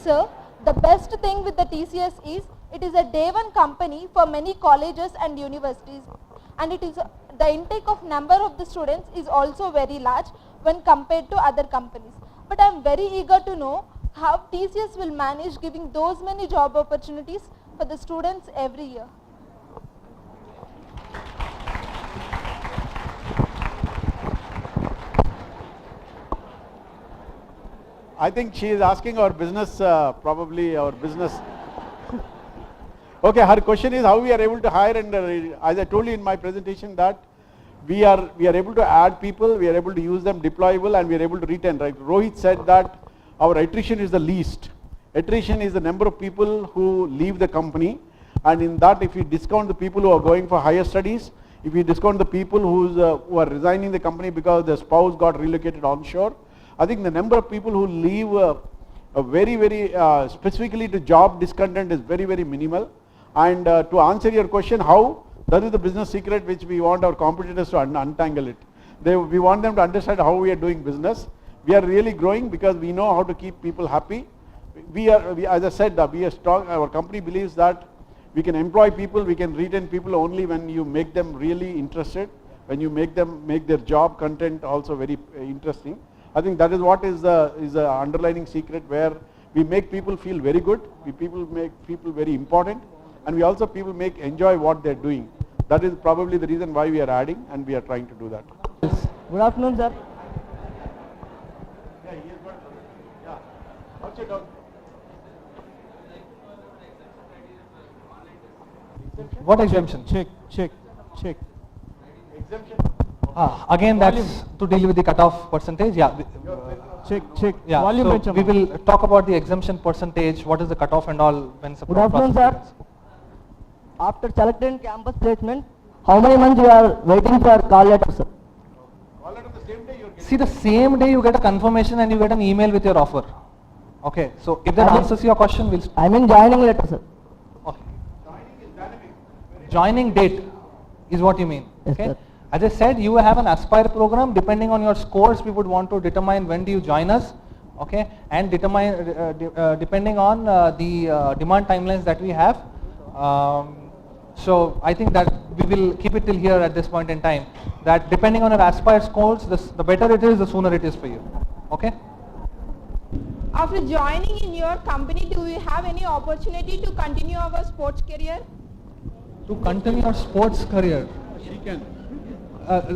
Sir, the best thing with the TCS is it is a day one company for many colleges and universities, and it is the intake of number of the students is also very large when compared to other companies. But I am very eager to know how TCS will manage giving those many job opportunities for the students every year. I think she is asking our business, probably our business. Okay, her question is how we are able to hire, and as I told you in my presentation that we are able to add people, we are able to use them deployable, and we are able to retain, right? Rohit said that our attrition is the least. Attrition is the number of people who leave the company, and in that if we discount the people who are going for higher studies, if we discount the people who are resigning the company because their spouse got relocated onshore, I think the number of people who leave very specifically to job discontent is very minimal. And to answer your question, how, that is the business secret which we want our competitors to untangle it. We want them to understand how we are doing business. We are really growing because we know how to keep people happy. As I said, we are strong. Our company believes that we can employ people, we can retain people only when you make them really interested, when you make their job content also very interesting. I think that is what is the underlying secret, where we make people feel very good, people make people very important, and we also people make enjoy what they're doing. That is probably the reason why we are adding, and we are trying to do that. Good afternoon, sir. Yeah, what's your doubt? What exemption? Check. Exemption? Again, that's to deal with the cutoff percentage. Yeah. Check. Yeah. So we will talk about the exemption percentage. What is the cutoff and all when Good afternoon, sir. After selecting campus placement, how many months you are waiting for call letter, sir? Call letter the same day you're getting. See, the same day you get a confirmation and you get an email with your offer. Okay. So if that answers your question, we'll. I mean joining letter, sir. Okay. Joining is dynamic. Joining date is what you mean. Yes, okay. sir. As I said, you have an Aspire program. Depending on your scores, we would want to determine when do you join us, okay, and determine depending on the demand timelines that we have. So I think that we will keep it till here at this point in time. That depending on your Aspire scores, the better it is, the sooner it is for you. Okay. After joining in your company, do we have any opportunity to continue our sports career? To continue your sports career. She can.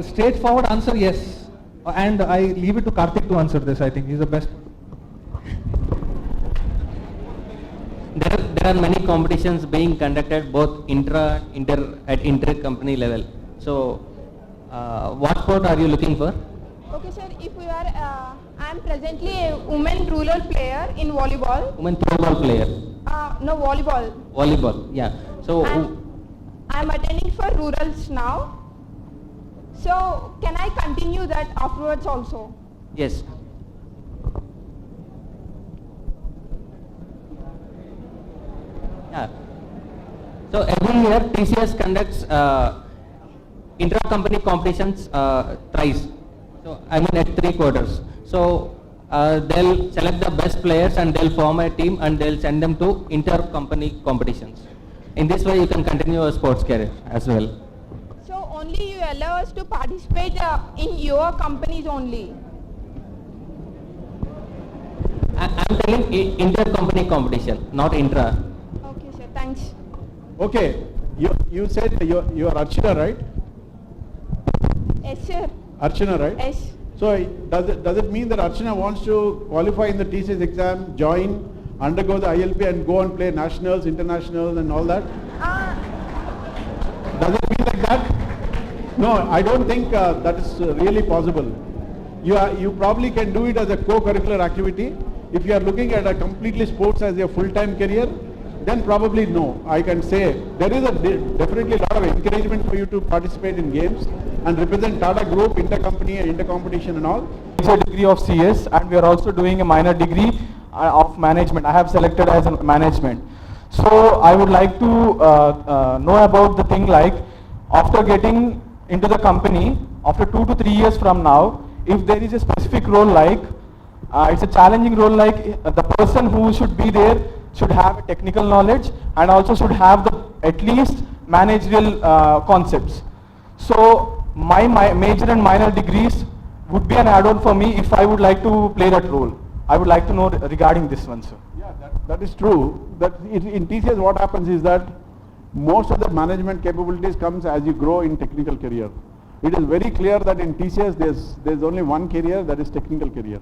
Straightforward answer, yes. And I leave it to Karthik to answer this. I think he's the best. There are many competitions being conducted both inter at inter-company level. So, what sport are you looking for? Okay, sir. If we are, I am presently a women rural player in volleyball. Women football player. No, volleyball. Volleyball, yeah. So, I am attending for rurals now. So, can I continue that afterwards also? yes. Yeah. So every year TCS conducts intra-company competitions thrice. So I mean at 3 quarters. So they'll select the best players and they'll form a team and they'll send them to inter-company competitions. In this way you can continue a sports career as well. So only you allow us to participate in your companies only? I'm telling inter-company competition, not intra. Okay, sir. Thanks. Okay, you said you are Archana, right? Yes, sir. Archana, right? Yes. So does it mean that Archana wants to qualify in the TCS exam, join, undergo the ILP and go and play nationals, internationals and all that? Does it mean like that? No, I don't think that is really possible. You probably can do it as a co-curricular activity. If you are looking at a completely sports as your full-time career, then probably no. I can say there is definitely a lot of encouragement for you to participate in games and represent Tata Group, intercompany and intercompetition and all. It's a degree of CS and we are also doing a minor degree of management. I have selected as a management. So I would like to know about the thing like after getting into the company, after 2 to 3 years from now, if there is a specific role like, it's a challenging role like the person who should be there should have technical knowledge and also should have the at least managerial concepts. So my major and minor degrees would be an add-on for me if I would like to play that role. I would like to know regarding this one, sir. Yeah, that is true. That in TCS what happens is that most of the management capabilities comes as you grow in technical career. It is very clear that in TCS there's only one career, that is technical career.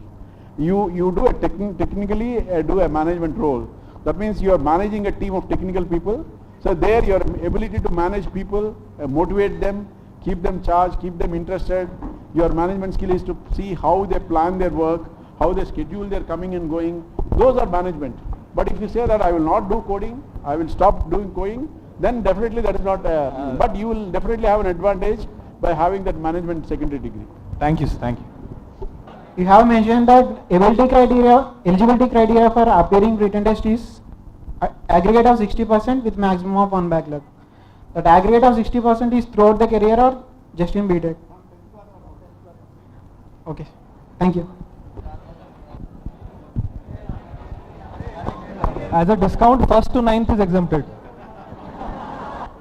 You do a technically do a management role. That means you are managing a team of technical people. So there your ability to manage people, motivate them, keep them charged, keep them interested. Your management skill is to see how they plan their work, how they schedule their coming and going. Those are management. But if you say that I will not do coding, I will stop doing coding, then definitely that is not, but you will definitely have an advantage by having that management secondary degree. Thank you, sir. Thank you. You have mentioned that eligibility criteria for appearing written test is aggregate of 60% with maximum of 1 backlog. That aggregate of 60% is throughout the career or just in BTech? Okay, thank you. As a discount, 1st to 9th is exempted.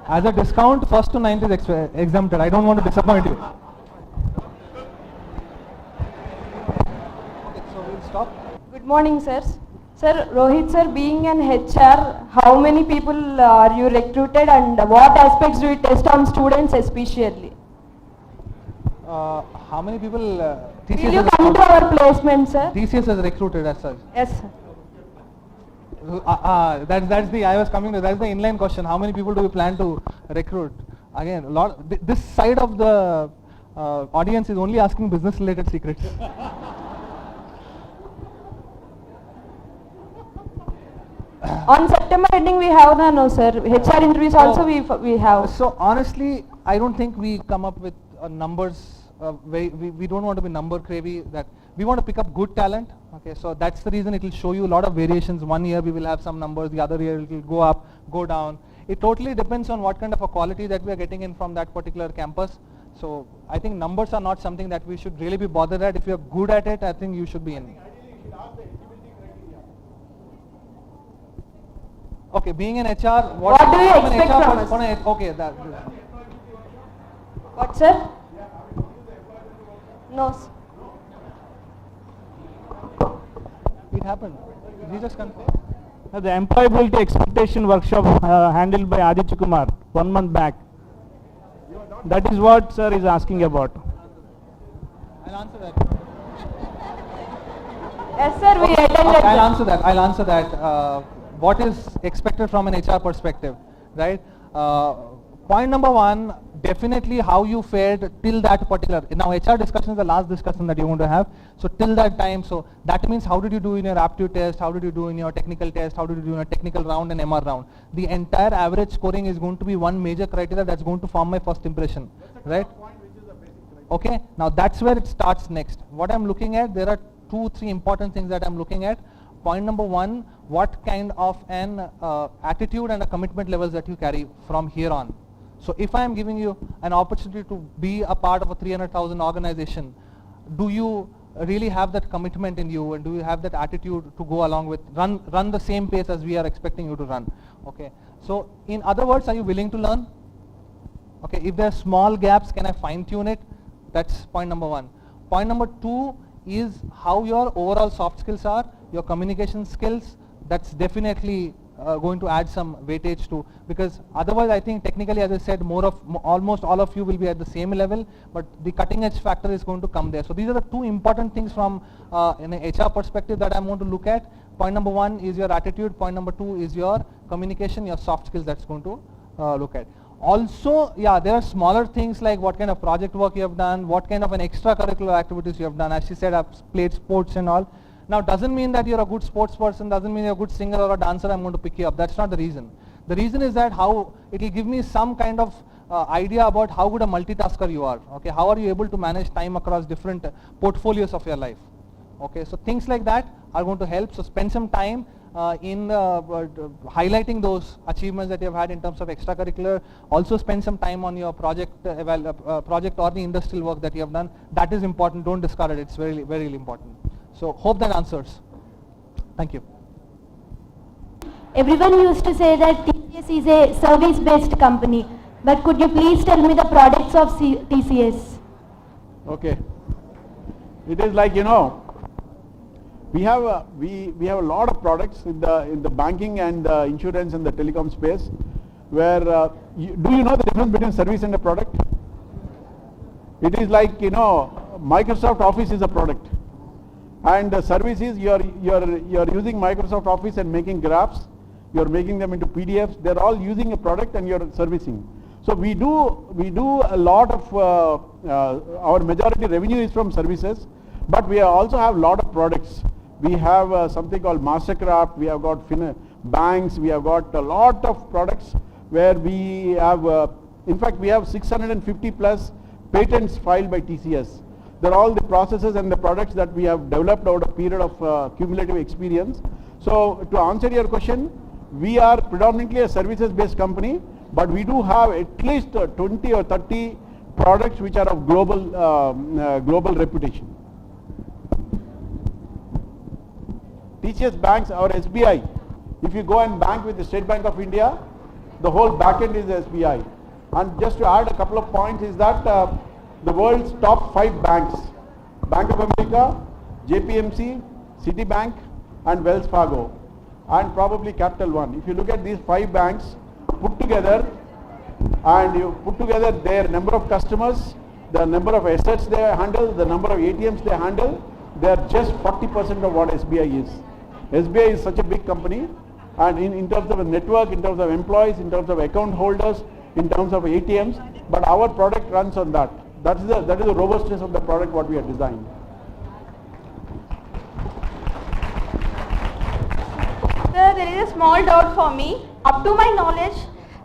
As a discount, 1st to 9th is exempted. I don't want to disappoint you. Okay, so we'll stop. Good morning, sirs. Sir, Rohit sir, being an HR, how many people are you recruited and what aspects do you test on students especially? How many people Will you come to our placement, sir? TCS has recruited as such? Yes, sir. That's the, I was coming to, that's the inline question. How many people do you plan to recruit? Again, this side of the audience is only asking business related secrets. On September ending we have no sir. HR interviews also we have. So honestly, I don't think we come up with numbers. We don't want to be number crazy. That we want to pick up good talent. Okay, so that's the reason it will show you a lot of variations. One year we will have some numbers, the other year it will go up, go down. It totally depends on what kind of a quality that we are getting in from that particular campus. So I think numbers are not something that we should really be bothered at. If you are good at it, I think you should be in. Okay, being an HR, what do you expect from us? Okay, that. What, sir? No, sir. It happened. We just confirm. The employability expectation workshop handled by Aditya Kumar 1 month back. That is what sir is asking about. I'll answer that. Yes, sir. We attended. Okay, I'll answer that. What is expected from an HR perspective, right? Point number one, definitely how you fared till that particular. Now HR discussion is the last discussion that you're going to have. So till that time, so that means how did you do in your aptitude test, how did you do in your technical test, how did you do in your technical round and MR round. The entire average scoring is going to be one major criteria that's going to form my first impression, right? Okay, now that's where it starts next. What I'm looking at, there are 2-3 important things that I'm looking at. Point number one, what kind of an attitude and a commitment levels that you carry from here on. So if I am giving you an opportunity to be a part of a 300,000 organization, do you really have that commitment in you and do you have that attitude to go along with, run the same pace as we are expecting you to run? Okay, so in other words, are you willing to learn? Okay, if there are small gaps, can I fine tune it? That's point number one. Point number two is how your overall soft skills are, your communication skills. That's definitely going to add some weightage to, because otherwise I think technically, as I said, almost all of you will be at the same level, but the cutting edge factor is going to come there. So these are the two important things from an HR perspective that I'm going to look at. Point number one is your attitude. Point number two is your communication, your soft skills that's going to look at. Also, yeah, there are smaller things like what kind of project work you have done, what kind of an extracurricular activities you have done. As she said, I've played sports and all. Now, doesn't mean that you're a good sports person, doesn't mean you're a good singer or a dancer, I'm going to pick you up. That's not the reason. The reason is that how it will give me some kind of idea about how good a multitasker you are. Okay, how are you able to manage time across different portfolios of your life? Okay, so things like that are going to help. So spend some time in highlighting those achievements that you have had in terms of extracurricular. Also spend some time on your project or the industrial work that you have done. That is important. Don't discard it. It's very, very important. So hope that answers. Thank you. Everyone used to say that TCS is a service-based company, but could you please tell me the products of TCS? Okay. It is like, you know, we have a lot of products in the banking and insurance and the telecom space, where do you know the difference between service and a product? It is like, you know, Microsoft Office is a product, and the service is you're using Microsoft Office and making graphs, you're making them into PDFs. They're all using a product and you're servicing. So we do a lot of our majority revenue is from services, but we also have a lot of products. We have something called Mastercraft. We have got banks. We have got a lot of products where we have, in fact, we have 650 plus patents filed by TCS. They're all the processes and the products that we have developed over a period of cumulative experience. So to answer your question, we are predominantly a services-based company, but we do have at least 20 or 30 products which are of global reputation. TCS banks, our SBI, if you go and bank with the State Bank of India, the whole backend is SBI. And just to add a couple of points is that the world's top 5 banks, Bank of America, JPMC, Citibank and Wells Fargo, and probably Capital One. If you look at these 5 banks put together, and you put together their number of customers, the number of assets they handle, the number of ATMs they handle, they are just 40% of what SBI is. SBI is such a big company, and in terms of a network, in terms of employees, in terms of account holders, in terms of ATMs, but our product runs on that. That is the robustness of the product what we have designed. Sir, there is a small doubt for me. Up to my knowledge,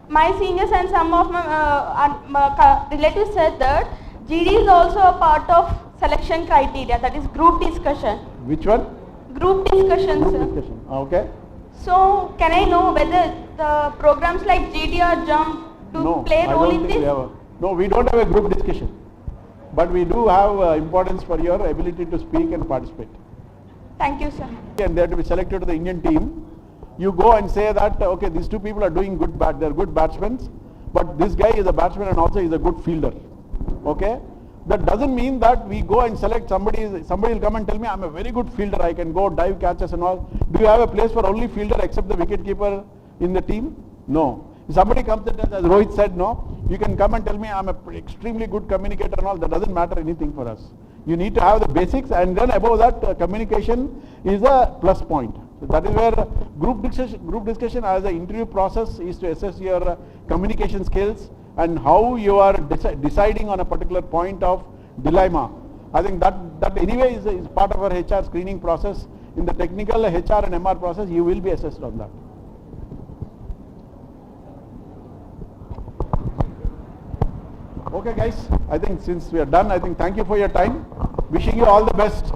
my seniors and some of my relatives said that GD is also a part of selection criteria, that is group discussion. Which one? Group discussion, Group sir. discussion. Okay. So, can I know whether the programs like GD or JUMP to play a role in this? No, we don't have a group discussion, but we do have importance for your ability to speak and participate. Thank you, sir. And they have to be selected to the Indian team. You go and say that, okay, these 2 people are doing good, they're good batsmen, but this guy is a batsman and also is a good fielder. Okay? That doesn't mean that we go and select somebody will come and tell me, I'm a very good fielder, I can go dive catches and all. Do you have a place for only fielder except the wicket keeper in the team? No. If somebody comes and tells, as Rohit said, no, you can come and tell me I'm an extremely good communicator and all, that doesn't matter anything for us. You need to have the basics, and then above that communication is a plus point. So that is where group discussion as an interview process is to assess your communication skills and how you are deciding on a particular point of dilemma. I think that anyway is part of our HR screening process. In the technical HR and MR process, you will be assessed on that. Okay guys, I think since we are done, I think thank you for your time. Wishing you all the best.